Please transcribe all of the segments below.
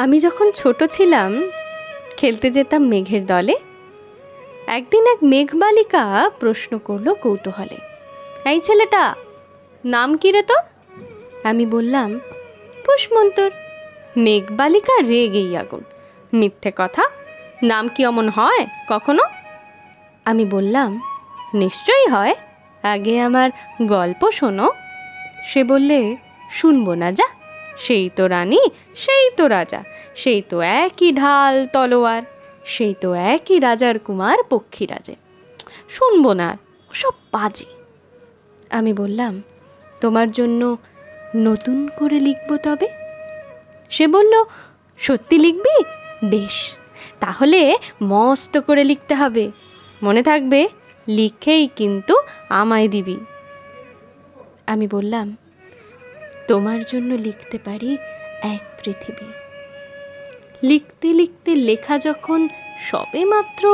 আমি যখন ছোট ছিলাম খেলতে যেতাম মেঘের দলে। একদিন এক মেঘবালিকা প্রশ্ন করলো কৌতূহলে, এই ছেলেটা, নাম কি রে তোর? আমি বললাম, পুষ্মন্তর। মেঘবালিকা রেগেই আগুন, মিথ্যে কথা, নাম কি অমন হয় কখনো? আমি বললাম, নিশ্চয়ই হয়, আগে আমার গল্প শোনো। সে বললে, শুনবো না যা, সেই তো রানী, সেই তো রাজা, সেই তো একই ঢাল তলোয়ার, সেই তো একই রাজার কুমার পক্ষীরাজে, শুনবো না, সব বাজে। আমি বললাম, তোমার জন্য নতুন করে লিখবো তবে। সে বলল, সত্যি লিখবি? বেশ, তাহলে মস্ত করে লিখতে হবে, মনে থাকবে, লিখেই কিন্তু আমায় দিবি। আমি বললাম, তোমার জন্য লিখতে পারি এক পৃথিবী। লিখতে লিখতে লেখা যখন সবে মাত্র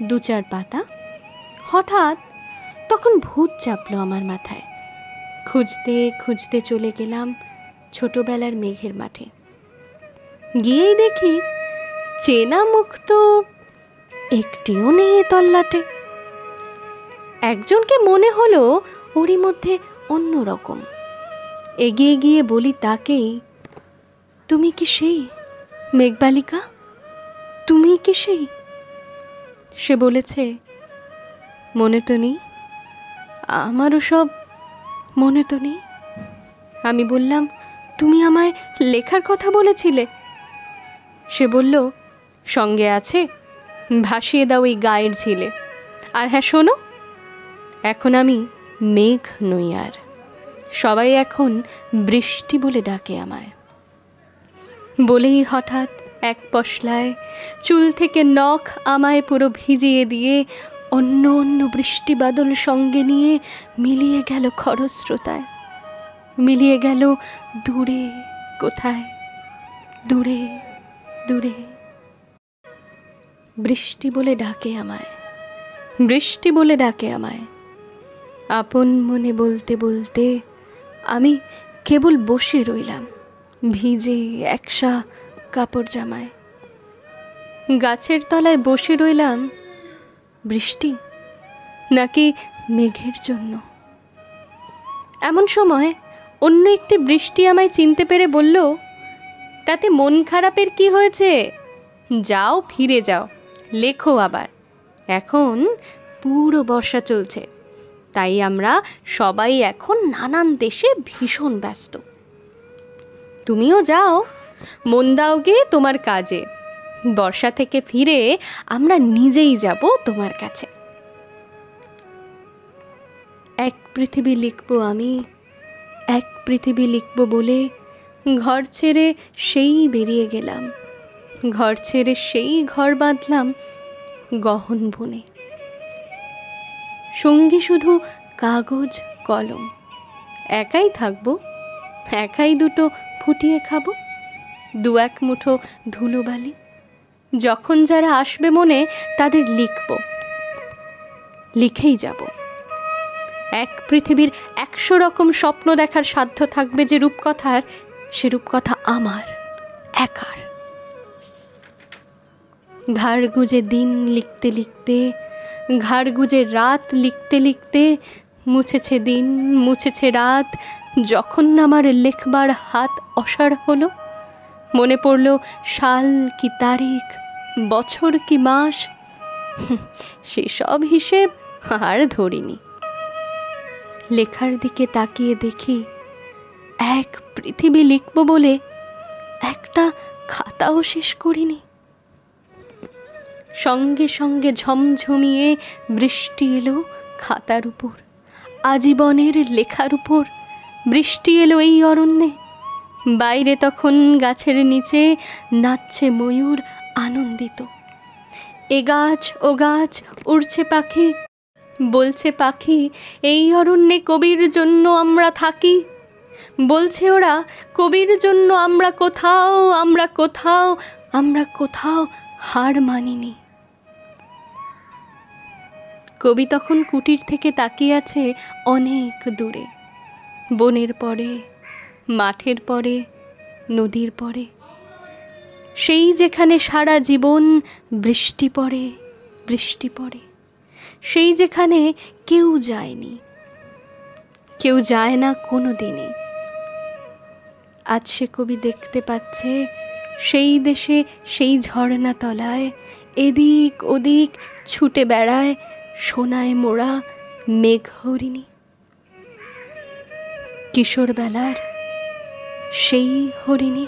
2-4 পাতা, হঠাৎ তখন ভূত চাপলো আমার মাথায়। খুঁজতে খুঁজতে চলে গেলাম ছোটবেলার মেঘের মাঠে। গিয়েই দেখি চেনা মুখ তো একটিও নেই এ তল্লাটে। একজনকে মনে হলো ওরই মধ্যে অন্য রকম। এগিয়ে গিয়ে বলি তাকেই, তুমি কি সেই মেঘবালিকা? তুমি কি সেই? সে বলেছে, মনে তো নেই, আমারও সব মনে তো নেই। আমি বললাম, তুমি আমায় লেখার কথা বলেছিলে। সে বলল, সঙ্গে আছে, ভাসিয়ে দাও এই গায়ের ঝিলে। আর হ্যাঁ শোনো, এখন আমি মেঘ নই আর, সবাই এখন বৃষ্টি বলে ডাকে আমায়। বলেই হঠাৎ এক পশলায় চুল থেকে নখ আমায় পুরো ভিজিয়ে দিয়ে অন্য অন্য বৃষ্টি বাদল সঙ্গে নিয়ে মিলিয়ে গেল খরস্রোতায়, মিলিয়ে গেল দূরে কোথায়, দূরে দূরে। বৃষ্টি বলে ডাকে আমায়, বৃষ্টি বলে ডাকে আমায়। আপন মনে বলতে বলতে আমি কেবল বসে রইলাম ভিজে একসা কাপড় জামায়। গাছের তলায় বসে রইলাম, বৃষ্টি নাকি মেঘের জন্য। এমন সময় অন্য একটি বৃষ্টি আমায় চিনতে পেরে বলল, তাতে মন খারাপের কি হয়েছে, যাও ফিরে যাও, লেখো আবার। এখন পুরো বর্ষা চলছে, তাই আমরা সবাই এখন নানান দেশে ভীষণ ব্যস্ত। তুমিও যাও, মন দাও গে তোমার কাজে, বর্ষা থেকে ফিরে আমরা নিজেই যাব তোমার কাছে। এক পৃথিবী লিখব আমি, এক পৃথিবী লিখব বলে ঘর ছেড়ে সেই বেরিয়ে গেলাম, ঘর ছেড়ে সেই ঘর বাঁধলাম গহন বনে। সঙ্গী শুধু কাগজ কলম, একাই থাকবো, একাই দুটো ফুটিয়ে খাবো, 2-1 মুঠো ধুলোবালি। যখন যারা আসবে মনে তাদের লিখব, লিখেই যাব। এক পৃথিবীর 100 রকম স্বপ্ন দেখার সাধ্য থাকবে যে রূপকথার, সে রূপকথা আমার একার। ঘাড় গুজে দিন লিখতে লিখতে, ঘাড় গুজে রাত লিখতে লিখতে, মুছেছে দিন মুছেছে রাত, যখন আমার লেখবার হাত অসাড় হলো, মনে পড়ল সাল কি তারিখ, বছর কি মাস, সেসব হিসেব আর ধরিনি। লেখার দিকে তাকিয়ে দেখি এক পৃথিবী লিখব বলে একটা খাতাও শেষ করিনি। সঙ্গে সঙ্গে ঝমঝমিয়ে বৃষ্টি এলো খাতার উপর, আজীবনের লেখার উপর। বৃষ্টি এলো এই অরণ্যে, বাইরে তখন গাছের নিচে নাচছে ময়ূর আনন্দিত। এ গাছ ও গাছ উড়ছে পাখি, বলছে পাখি, এই অরণ্যে কবির জন্য আমরা থাকি। বলছে ওরা, কবির জন্য আমরা কোথাও, আমরা কোথাও, আমরা কোথাও হার মানিনি। কবি তখন কুটির থেকে তাকিয়ে আছে অনেক দূরে, বনের পরে, মাঠের পরে, নদীর পরে। সেই যেখানে সারা জীবন বৃষ্টি পড়ে, বৃষ্টি পড়ে, সেই যেখানে কেউ যায়নি, কেউ যায় না কোনো দিনই। আজ সে কবি দেখতে পাচ্ছে সেই দেশে, সেই ঝর্ণা তলায় এদিক ওদিক ছুটে বেড়ায় সোনায় মোড়া মেঘ হরিণী। কিশোর বেলার সেই হরিণী।